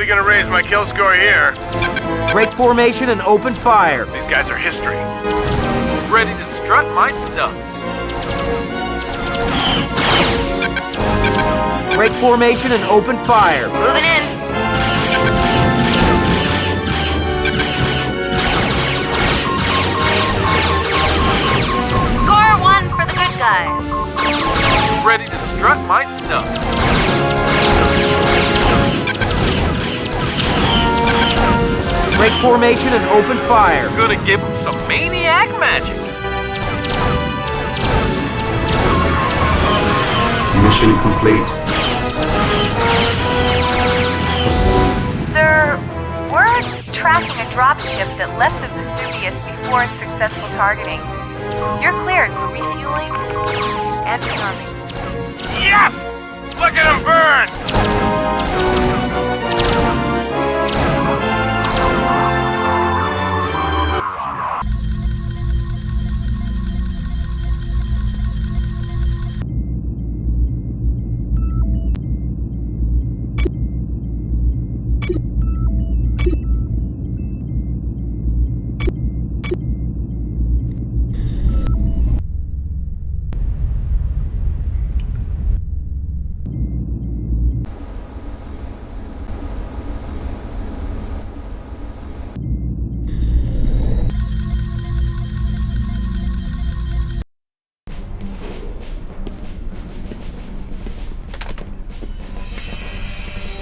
gonna raise my kill score here. Break formation and open fire. These guys are history. Ready to strut my stuff. Break formation and open fire. Moving in. Score 1 for the good guys. Ready to strut my stuff. Break formation and open fire. Gonna give them some maniac magic. Mission complete. Sir, we're tracking a dropship that left the Vesuvius before its successful targeting. You're cleared for refueling and rearming. Yes! Look at him burn!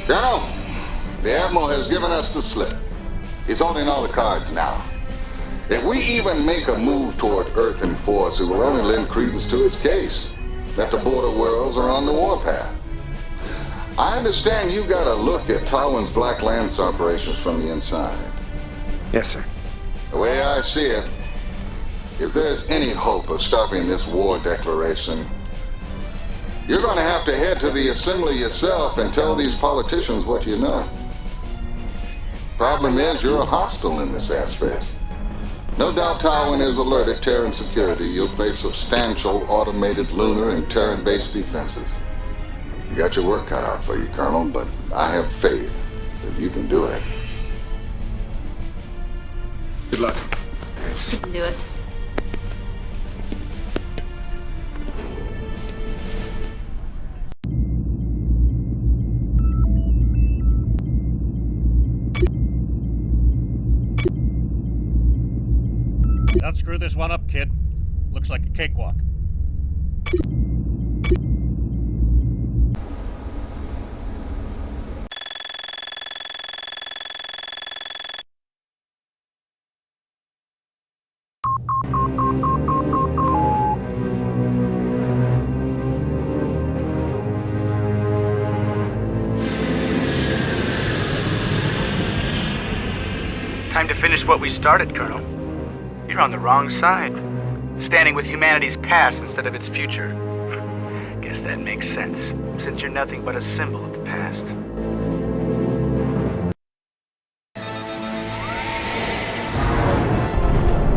Colonel, the Admiral has given us the slip. He's holding all the cards now. If we even make a move toward Earth in force, it will only lend credence to his case that the border worlds are on the warpath. I understand you got a look at Tywin's Black Lance operations from the inside. Yes, sir. The way I see it, if there's any hope of stopping this war declaration, you're going to have to head to the assembly yourself and tell these politicians what you know. Problem is, you're a hostile in this aspect. No doubt Tywin is alerted Terran security. You'll face substantial automated lunar and Terran-based defenses. You got your work cut out for you, Colonel, but I have faith that you can do it. Good luck. Thanks. You can do it. Don't screw this one up, kid. Looks like a cakewalk. Time to finish what we started, Colonel. You're on the wrong side. Standing with humanity's past instead of its future. Guess that makes sense, since you're nothing but a symbol of the past.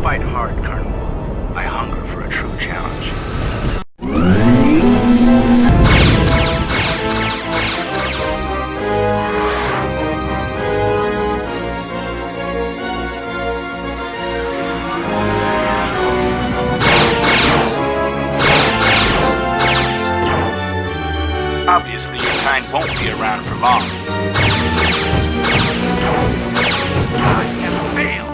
Fight hard, Colonel. I hunger for a true challenge. Obviously, your kind won't be around for long. I have failed.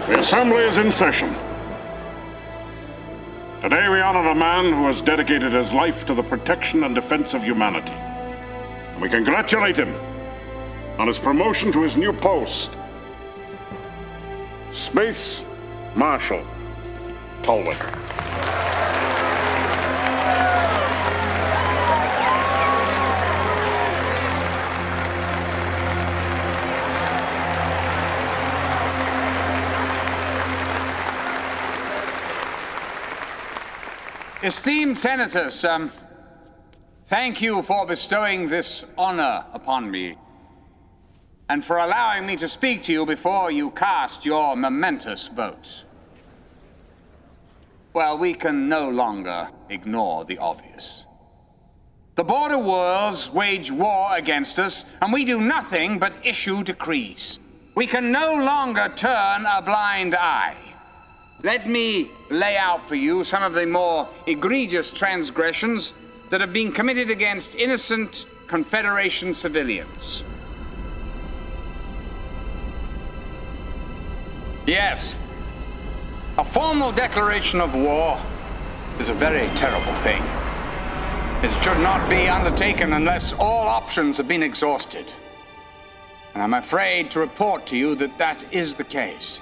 The Assembly is in session. Today we honor a man who has dedicated his life to the protection and defense of humanity. And we congratulate him on his promotion to his new post. Space Marshal Tolwick. Esteemed Senators, thank you for bestowing this honor upon me and for allowing me to speak to you before you cast your momentous votes. Well, we can no longer ignore the obvious. The border worlds wage war against us, and we do nothing but issue decrees. We can no longer turn a blind eye. Let me lay out for you some of the more egregious transgressions that have been committed against innocent Confederation civilians. Yes, a formal declaration of war is a very terrible thing. It should not be undertaken unless all options have been exhausted. And I'm afraid to report to you that that is the case.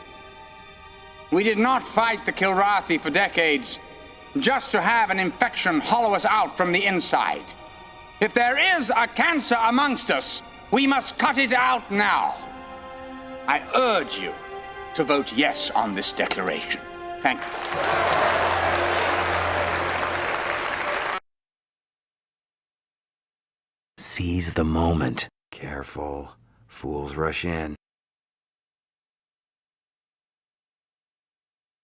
We did not fight the Kilrathi for decades just to have an infection hollow us out from the inside. If there is a cancer amongst us, we must cut it out now. I urge you to vote yes on this declaration. Thank you. Seize the moment. Careful. Fools rush in.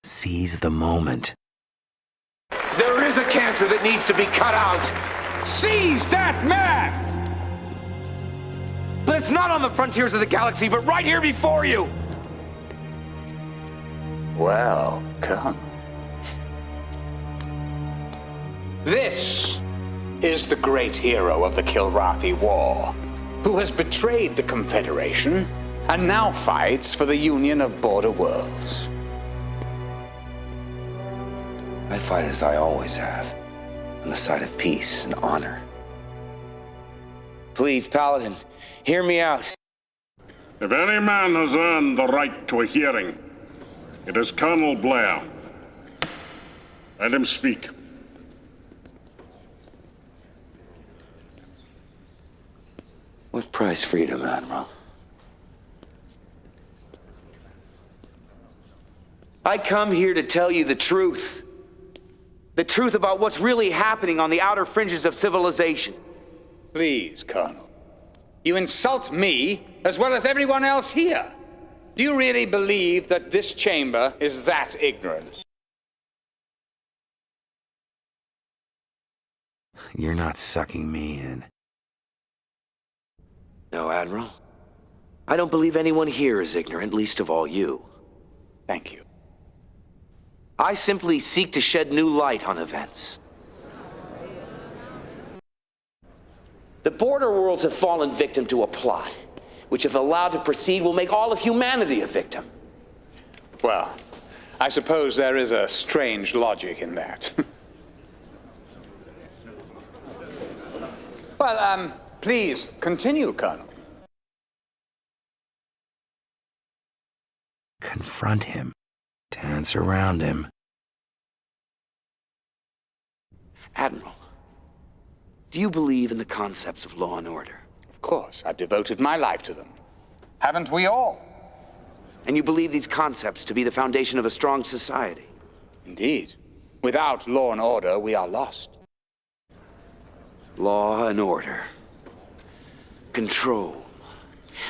Seize the moment. There is a cancer that needs to be cut out! Seize that man! But it's not on the frontiers of the galaxy, but right here before you! Well, come. This is the great hero of the Kilrathi War, who has betrayed the Confederation and now fights for the Union of Border Worlds. I fight as I always have, on the side of peace and honor. Please, Paladin, hear me out. If any man has earned the right to a hearing, it is Colonel Blair. Let him speak. What price freedom, Admiral? I come here to tell you the truth. The truth about what's really happening on the outer fringes of civilization. Please, Colonel. You insult me as well as everyone else here. Do you really believe that this chamber is that ignorant? You're not sucking me in. No, Admiral. I don't believe anyone here is ignorant, least of all you. Thank you. I simply seek to shed new light on events. The border worlds have fallen victim to a plot, which if allowed to proceed will make all of humanity a victim. Well, I suppose there is a strange logic in that. Well, please continue, Colonel. Confront him. Dance around him. Admiral, do you believe in the concepts of law and order? Of course, I've devoted my life to them. Haven't we all? And you believe these concepts to be the foundation of a strong society? Indeed. Without law and order, we are lost. Law and order. Control.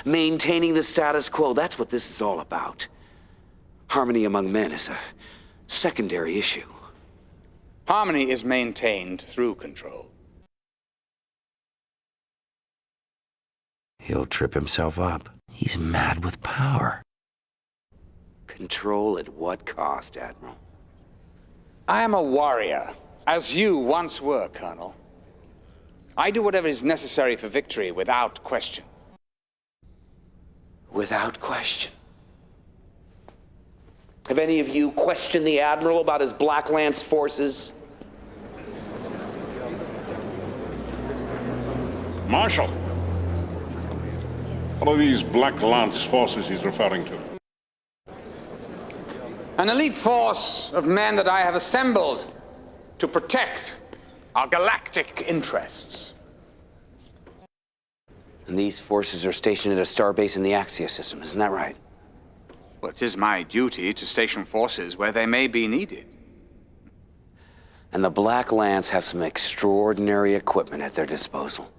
Maintaining the status quo, that's what this is all about. Harmony among men is a secondary issue. Harmony is maintained through control. He'll trip himself up. He's mad with power. Control at what cost, Admiral? I am a warrior, as you once were, Colonel. I do whatever is necessary for victory without question. Without question? Have any of you questioned the Admiral about his Black Lance forces? Marshal, what are these Black Lance forces he's referring to? An elite force of men that I have assembled to protect our galactic interests. And these forces are stationed at a starbase in the Axia system, isn't that right? Well, it is my duty to station forces where they may be needed. And the Black Lance have some extraordinary equipment at their disposal.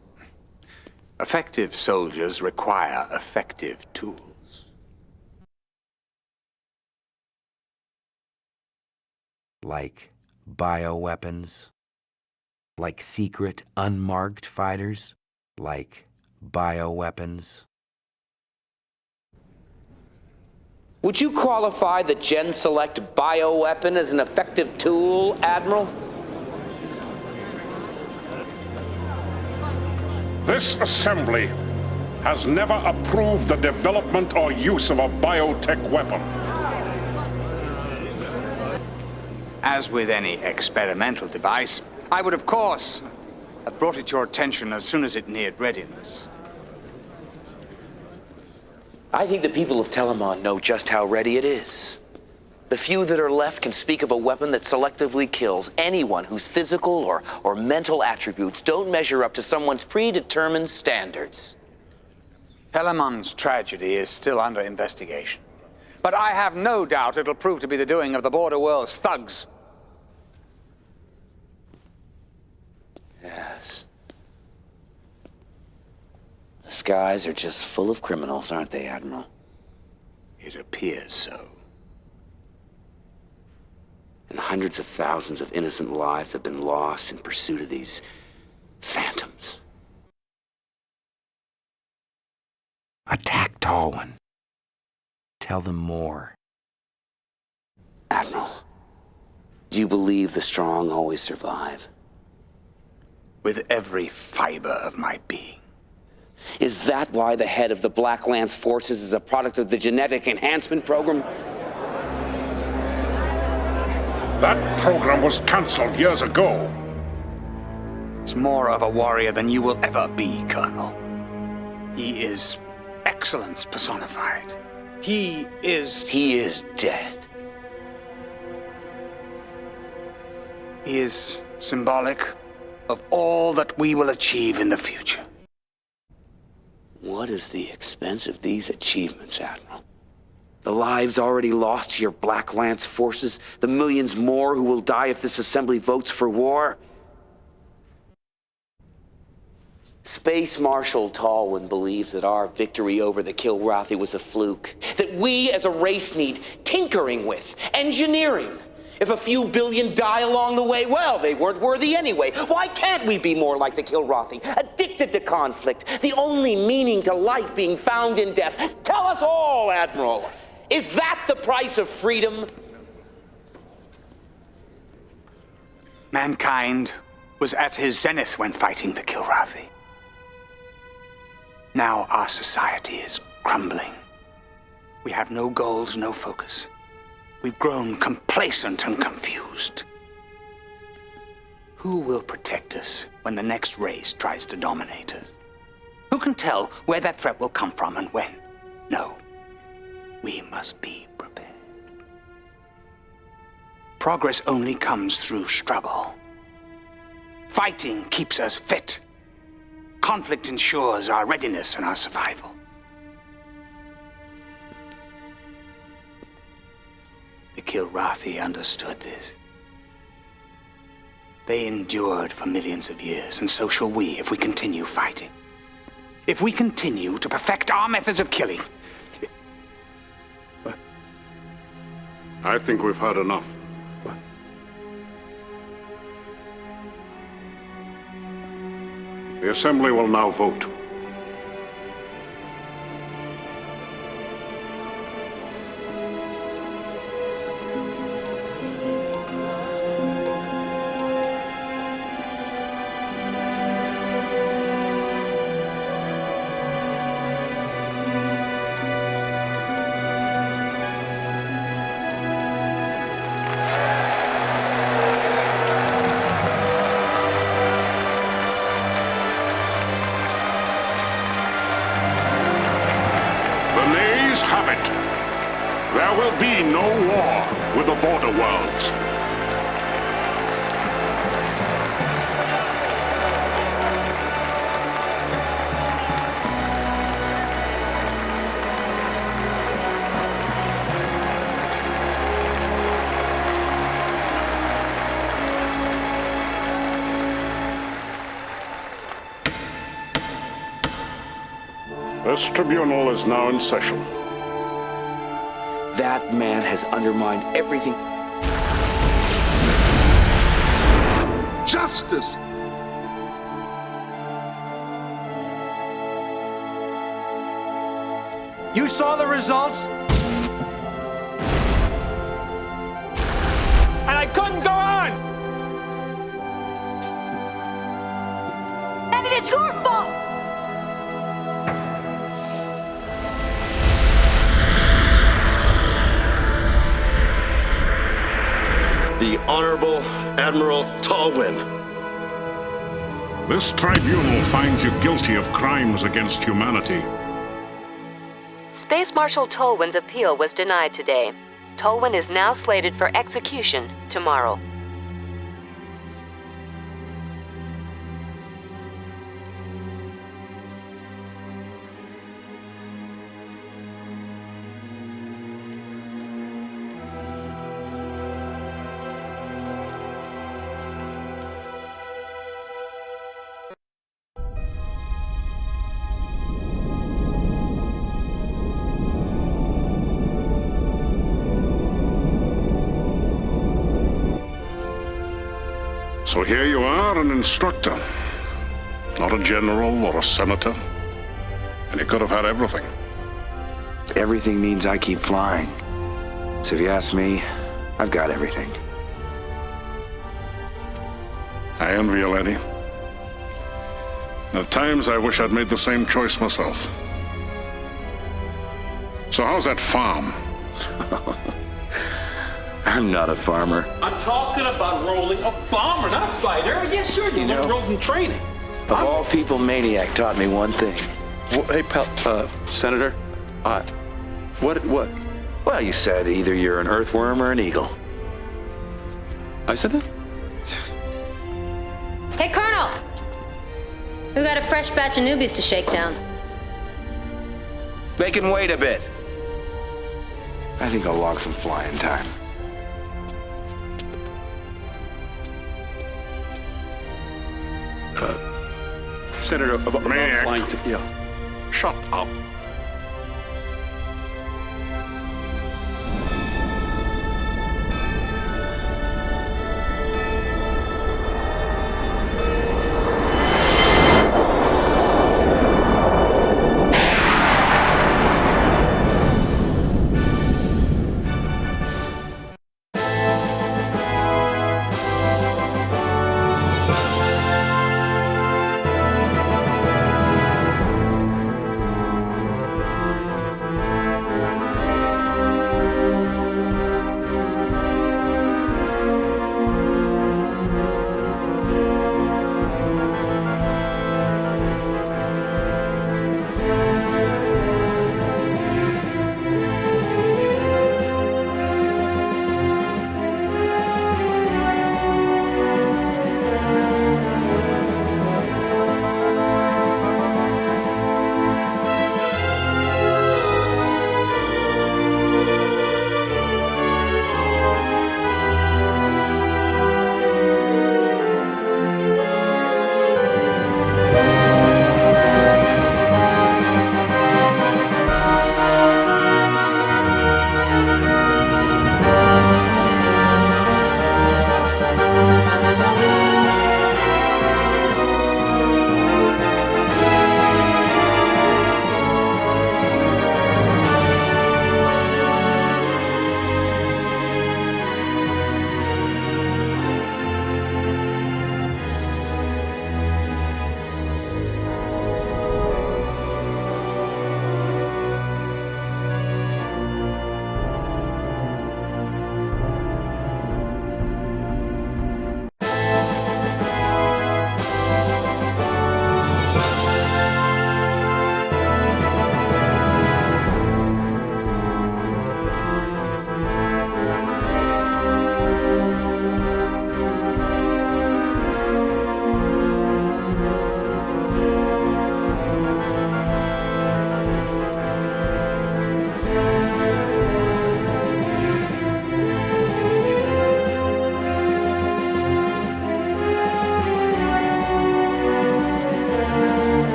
Effective soldiers require effective tools. Like bioweapons? Like secret, unmarked fighters? Like bioweapons? Would you qualify the Gen Select bioweapon as an effective tool, Admiral? This assembly has never approved the development or use of a biotech weapon. As with any experimental device, I would, of course, have brought it to your attention as soon as it neared readiness. I think the people of Telemon know just how ready it is. The few that are left can speak of a weapon that selectively kills anyone whose physical or mental attributes don't measure up to someone's predetermined standards. Telemon's tragedy is still under investigation. But I have no doubt it'll prove to be the doing of the Border World's thugs. Yes. The skies are just full of criminals, aren't they, Admiral? It appears so. And hundreds of thousands of innocent lives have been lost in pursuit of these phantoms. Attack Tallwan. Tell them more. Admiral, do you believe the strong always survive? With every fiber of my being. Is that why the head of the Black Lance forces is a product of the genetic enhancement program? That program was cancelled years ago. He's more of a warrior than you will ever be, Colonel. He is excellence personified. He is dead. He is symbolic of all that we will achieve in the future. What is the expense of these achievements, Admiral? The lives already lost to your Black Lance forces, the millions more who will die if this assembly votes for war. Space Marshal Tallwan believes that our victory over the Kilrathi was a fluke, that we as a race need tinkering with, engineering. If a few billion die along the way, well, they weren't worthy anyway. Why can't we be more like the Kilrathi, addicted to conflict, the only meaning to life being found in death? Tell us all, Admiral. Is that the price of freedom? Mankind was at his zenith when fighting the Kilrathi. Now our society is crumbling. We have no goals, no focus. We've grown complacent and confused. Who will protect us when the next race tries to dominate us? Who can tell where that threat will come from and when? No. We must be prepared. Progress only comes through struggle. Fighting keeps us fit. Conflict ensures our readiness and our survival. The Kilrathi understood this. They endured for millions of years, and so shall we if we continue fighting. If we continue to perfect our methods of killing. I think we've had enough. The Assembly will now vote. be no war with the border worlds. This tribunal is now in session. That man has undermined everything. Justice! You saw the results? And I couldn't go on! And it's your fault! The Honorable Admiral Tolwyn. This tribunal finds you guilty of crimes against humanity. Space Marshal Tolwyn's appeal was denied today. Tolwyn is now slated for execution tomorrow. So here you are, an instructor. Not a general or a senator. And you could have had everything. Everything means I keep flying. So if you ask me, I've got everything. I envy you, Lenny. At times I wish I'd made the same choice myself. So how's that farm? I'm not a farmer. I'm talking about rolling a bomber, not a fighter. Yeah, sure, you learned roles in training. Of all people, Maniac taught me one thing. Hey, pal, Senator, what? Well, you said either you're an earthworm or an eagle. I said that? Hey, Colonel! We've got a fresh batch of newbies to shake down. They can wait a bit. I think I'll log some flying time. Senator, about Maniac. flying to... Yeah. Shut up.